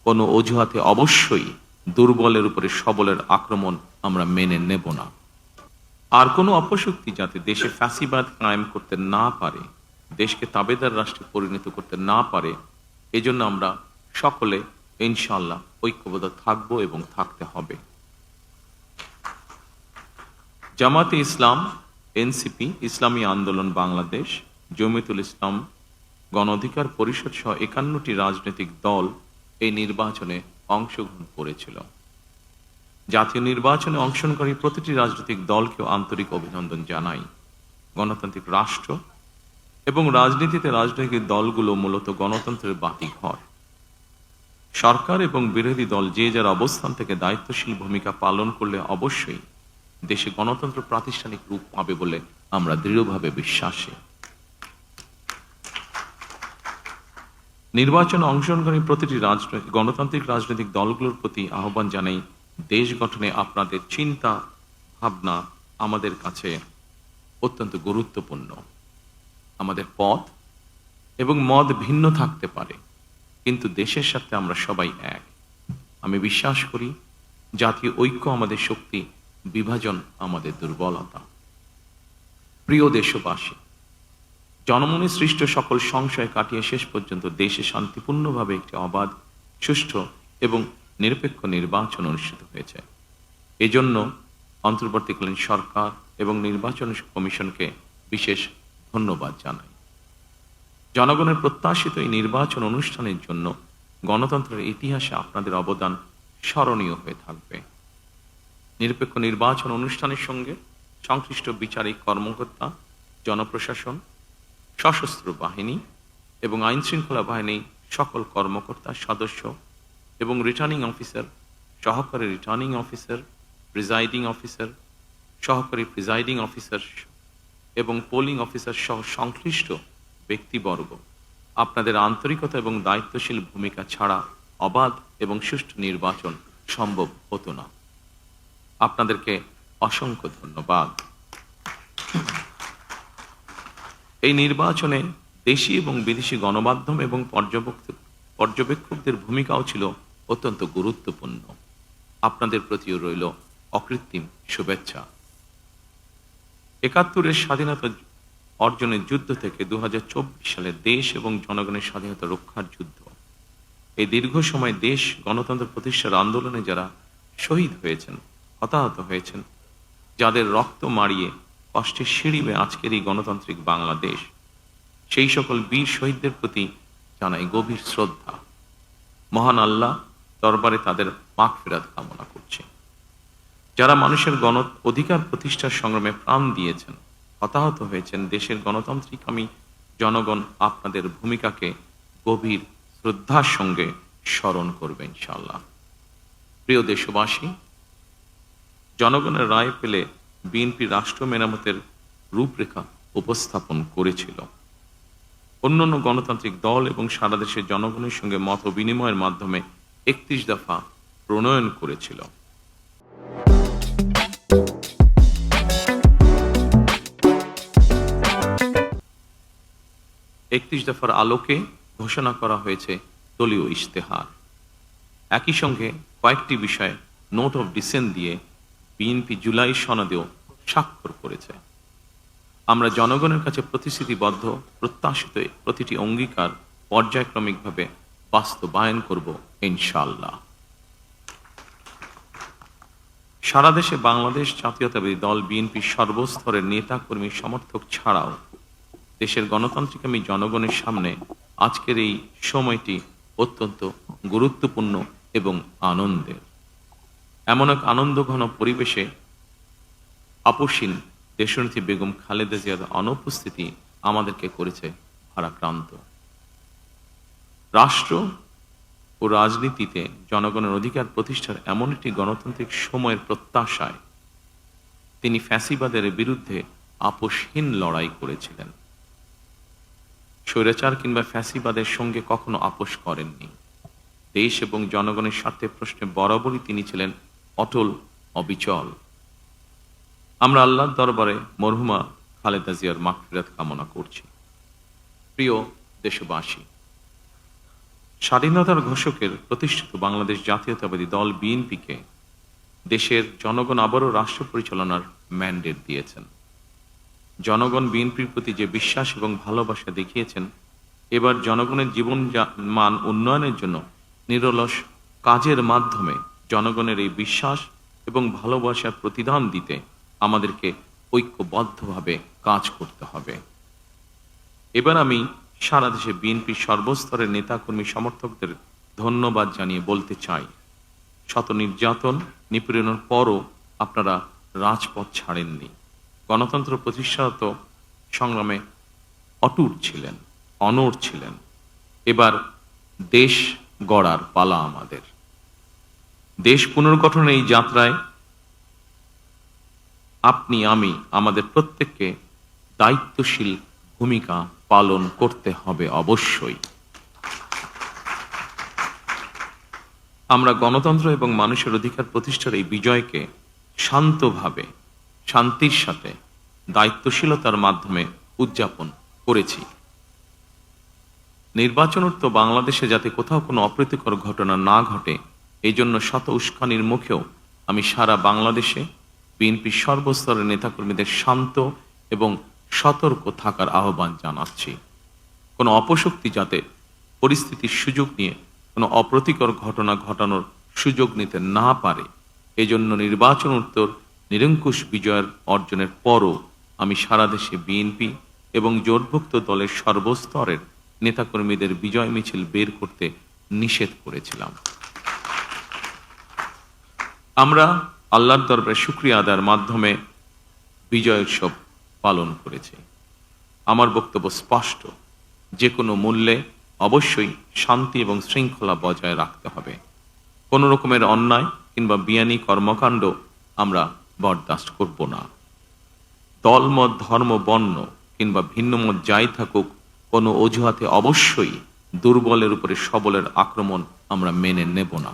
কোনো অজুহাতে অবশ্যই দুর্বলের উপরে সবলের আক্রমণ আমরা মেনে নেব না। আর কোনো অপশক্তি যাতে দেশে ফ্যাসিবাদ কায়েম করতে না পারে, দেশকে তাবেদার রাষ্ট্রে পরিণত করতে না পারে, এজন্য আমরা সকলে ইনশাআল্লাহ ঐক্যবদ্ধ থাকব এবং থাকতে হবে। জামাতে ইসলাম, এনসিপি, ইসলামী আন্দোলন বাংলাদেশ, জমিয়তুল ইসলাম, গণ অধিকার পরিষদ সহ ৫১টি রাজনৈতিক দল এই নির্বাচনে অংশগ্রহণ করেছিল। জাতীয় নির্বাচনে অংশগ্রহণকারী প্রতিটি রাজনৈতিক দলকেও আন্তরিক অভিনন্দন জানাই। গণতান্ত্রিক রাষ্ট্র এবং রাজনীতিতে রাজনৈতিক দলগুলো মূলত গণতন্ত্রের বাতিঘর। সরকার এবং বিরোধী দল যে যার অবস্থান থেকে দায়িত্বশীল ভূমিকা পালন করলে অবশ্যই দেশে গণতন্ত্র প্রাতিষ্ঠানিক রূপ পাবে বলে আমরা দৃঢ়ভাবে বিশ্বাসী। নির্বাচনে অংশগ্রহণকারী প্রতিটি গণতান্ত্রিক রাজনৈতিক দলগুলোর প্রতি আহ্বান জানাই, দেশ গঠনে আপনাদের চিন্তা ভাবনা আমাদের কাছে অত্যন্ত গুরুত্বপূর্ণ। আমাদের পথ এবং মত ভিন্ন থাকতে পারে, কিন্তু দেশের সাথে আমরা সবাই এক। আমি বিশ্বাস করি জাতীয় ঐক্য আমাদের শক্তি, বিভাজন আমাদের দুর্বলতা। প্রিয় দেশবাসী, জনমনে সৃষ্ট সকল সংশয় কাটিয়ে শেষ পর্যন্ত দেশে শান্তিপূর্ণভাবে একটি অবাধ, সুষ্ঠু এবং নিরপেক্ষ নির্বাচন অনুষ্ঠিত হয়েছে। এজন্য অন্তর্বর্তীকালীন সরকার এবং নির্বাচন কমিশনকে বিশেষ ধন্যবাদ জানাই। জনগণের প্রত্যাশিত এই নির্বাচন অনুষ্ঠানের জন্য গণতন্ত্রের ইতিহাসে আপনাদের অবদান স্মরণীয় হয়ে থাকবে। নিরপেক্ষ নির্বাচন অনুষ্ঠানের সঙ্গে সংশ্লিষ্ট বিচারিক কর্মকর্তা, জনপ্রশাসন, সশস্ত্র বাহিনী এবং আইন শৃঙ্খলা বাহিনীর সকল কর্মকর্তা, সদস্য এবং রিটার্নিং অফিসার, সহকারী রিটার্নিং অফিসার, প্রিজাইডিং অফিসার, সহকারী প্রিজাইডিং অফিসার এবং পোলিং অফিসার সহ সংশ্লিষ্ট ব্যক্তিবর্গ, আপনাদের আন্তরিকতা এবং দায়িত্বশীল ভূমিকা ছাড়া অবাধ এবং সুষ্ঠু নির্বাচন সম্ভব হতো না। আপনাদেরকে অসংখ্য ধন্যবাদ। এই নির্বাচনে দেশি এবং বিদেশি গণমাধ্যম এবং পর্যবেক্ষকদের ভূমিকাও ছিল অত্যন্ত গুরুত্বপূর্ণ। আপনাদের প্রতিও রইল অকৃত্রিম শুভেচ্ছা। ৭১-এর স্বাধীনতা অর্জনের যুদ্ধ থেকে ২০২৪ সালে দেশ এবং জনগণের স্বাধীনতা রক্ষার যুদ্ধ, এই দীর্ঘ সময় দেশ গণতন্ত্র প্রতিষ্ঠার আন্দোলনে যারা শহীদ হয়েছেন, হতাহত হয়েছেন, যাদের রক্ত মাড়িয়ে কষ্টের সিঁড়ি বেয়ে আজকের এই গণতান্ত্রিক বাংলাদেশ, সেই সকল বীর শহীদদের প্রতি জানাই গভীর শ্রদ্ধা। মহান আল্লাহ দরবারে তাদের মাগফিরাত কামনা করছে। যারা মানুষের গণ অধিকার প্রতিষ্ঠার সংগ্রামে প্রাণ দিয়েছেন, হতাহত হয়েছেন, দেশের গণতান্ত্রিকামী জনগণ আপনাদের ভূমিকাকে গভীর শ্রদ্ধার সঙ্গে স্মরণ করবে ইনশাআল্লাহ। প্রিয় দেশবাসী, জনগণের রায় পেলে বিএনপি রাষ্ট্র মেরামতের রূপরেখা উপস্থাপন করেছিল। অন্যান্য গণতান্ত্রিক দল এবং সারা দেশের জনগণের সঙ্গে মত বিনিময়ের মাধ্যমে ৩১ দফা প্রণয়ন করেছিল। ৩১ দফার আলোকে ঘোষণা করা হয়েছে দলীয় ইশতেহার। একই সঙ্গে কয়েকটি বিষয়ে নোট অফ ডিসেন্ট দিয়ে বিএনপি জুলাই সনদেও স্বাক্ষর করেছে। আমরা জনগণের কাছে প্রতিশ্রুতিবদ্ধ, প্রত্যাশিত প্রতিটি অঙ্গীকার পর্যায়ক্রমিকভাবে বাস্তবায়ন করব ইনশাআল্লাহ। সারা দেশে বাংলাদেশ জাতীয়তাবাদী দল বিএনপি সর্বস্তরের নেতা কর্মী সমর্থক ছাড়াও দেশের গণতান্ত্রিকামী জনগণের সামনে আজকের এই সময়টি অত্যন্ত গুরুত্বপূর্ণ এবং আনন্দের। এমন এক আনন্দঘন পরিবেশে আপসীন দেশনেত্রী বেগম খালেদা জিয়ার অনুপস্থিতি আমাদেরকে করেছে ভারাক্রান্ত। রাষ্ট্র ও রাজনীতিতে জনগণের অধিকার প্রতিষ্ঠার এমন একটি গণতান্ত্রিক সময়ের প্রত্যাশায় তিনি ফ্যাসিবাদের বিরুদ্ধে আপোষহীন লড়াই করেছিলেন। স্বৈরাচার কিংবা ফ্যাসিবাদের সঙ্গে কখনো আপোষ করেননি। দেশ এবং জনগণের স্বার্থে প্রশ্নে বরাবরই তিনি ছিলেন অটল, অবিচল। আমরা আল্লাহর দরবারে মরহুমা খালেদা জিয়ার মাগফিরাত কামনা করছি। প্রিয় দেশবাসী, স্বাধীনতার ঘোষকের প্রতিষ্ঠিত বাংলাদেশ জাতীয়তাবাদী দল বিএনপিকে দেশের জনগণ আবারও রাষ্ট্র পরিচালনার ম্যান্ডেট দিয়েছেন। জনগণ বিএনপির প্রতি যে বিশ্বাস এবং ভালোবাসা দেখিয়েছেন, এবার জনগণের জীবন মান উন্নয়নের জন্য নিরলস কাজের মাধ্যমে জনগণের এই বিশ্বাস এবং ভালোবাসার প্রতিদান দিতে আমাদেরকে ঐক্যবদ্ধভাবে কাজ করতে হবে। এবার আমি সারা দেশে বিএনপির সর্বস্তরের নেতাকর্মী সমর্থকদের ধন্যবাদ জানিয়ে বলতে চাই, শত নির্যাতন নিপীড়নের পরও আপনারা রাজপথ ছাড়েননি, গণতন্ত্র প্রতিষ্ঠাত সংগ্রামে অটুট ছিলেন, অনড় ছিলেন। এবার দেশ গড়ার পালা আমাদের। দেশ পুনর্গঠনের এই যাত্রায় আপনি আমি আমাদের প্রত্যেককে দায়িত্বশীল ভূমিকা পালন করতে হবে অবশ্যই। আমরা গণতন্ত্র এবং মানুষের অধিকার প্রতিষ্ঠার এই বিজয়কে শান্তভাবে, শান্তির সাথে, দায়িত্বশীলতার মাধ্যমে উদযাপন করেছি। নির্বাচনোত্তর বাংলাদেশে যাতে কোথাও কোনো অপ্রীতিকর ঘটনা না ঘটে, এই জন্য শত উস্কানির মুখেও আমি সারা বাংলাদেশে বিএনপির সর্বস্তরের নেতাকর্মীদের শান্ত এবং সতর্ক থাকার আহ্বান জানাচ্ছি। কোনো অপশক্তি যাতে পরিস্থিতির সুযোগ নিয়ে কোনো অপ্রীতিকর ঘটনা ঘটানোর সুযোগ নিতে না পারে, এজন্য নির্বাচনোত্তর নিরঙ্কুশ বিজয়ের অর্জনের পরও আমি সারা দেশে বিএনপি এবং জোটভুক্ত দলের সর্বস্তরের নেতাকর্মীদের বিজয় মিছিল বের করতে নিষেধ করেছিলাম। আমরা আল্লাহর দরবারে শুকরিয়া আদায়ের মাধ্যমে বিজয় উৎসব পালন করেছি। আমার বক্তব্য স্পষ্ট, যে কোনো মূল্যে অবশ্যই শান্তি এবং শৃঙ্খলা বজায় রাখতে হবে। কোনো রকমের অন্যায় কিংবা বিয়ানি কর্মকাণ্ড আমরা বরদাস্ত করব না। দলমত, ধর্ম, বর্ণ কিংবা ভিন্নমত যাই থাকুক, কোনো অজুহাতে অবশ্যই দুর্বলের উপরে সবলের আক্রমণ আমরা মেনে নেব না।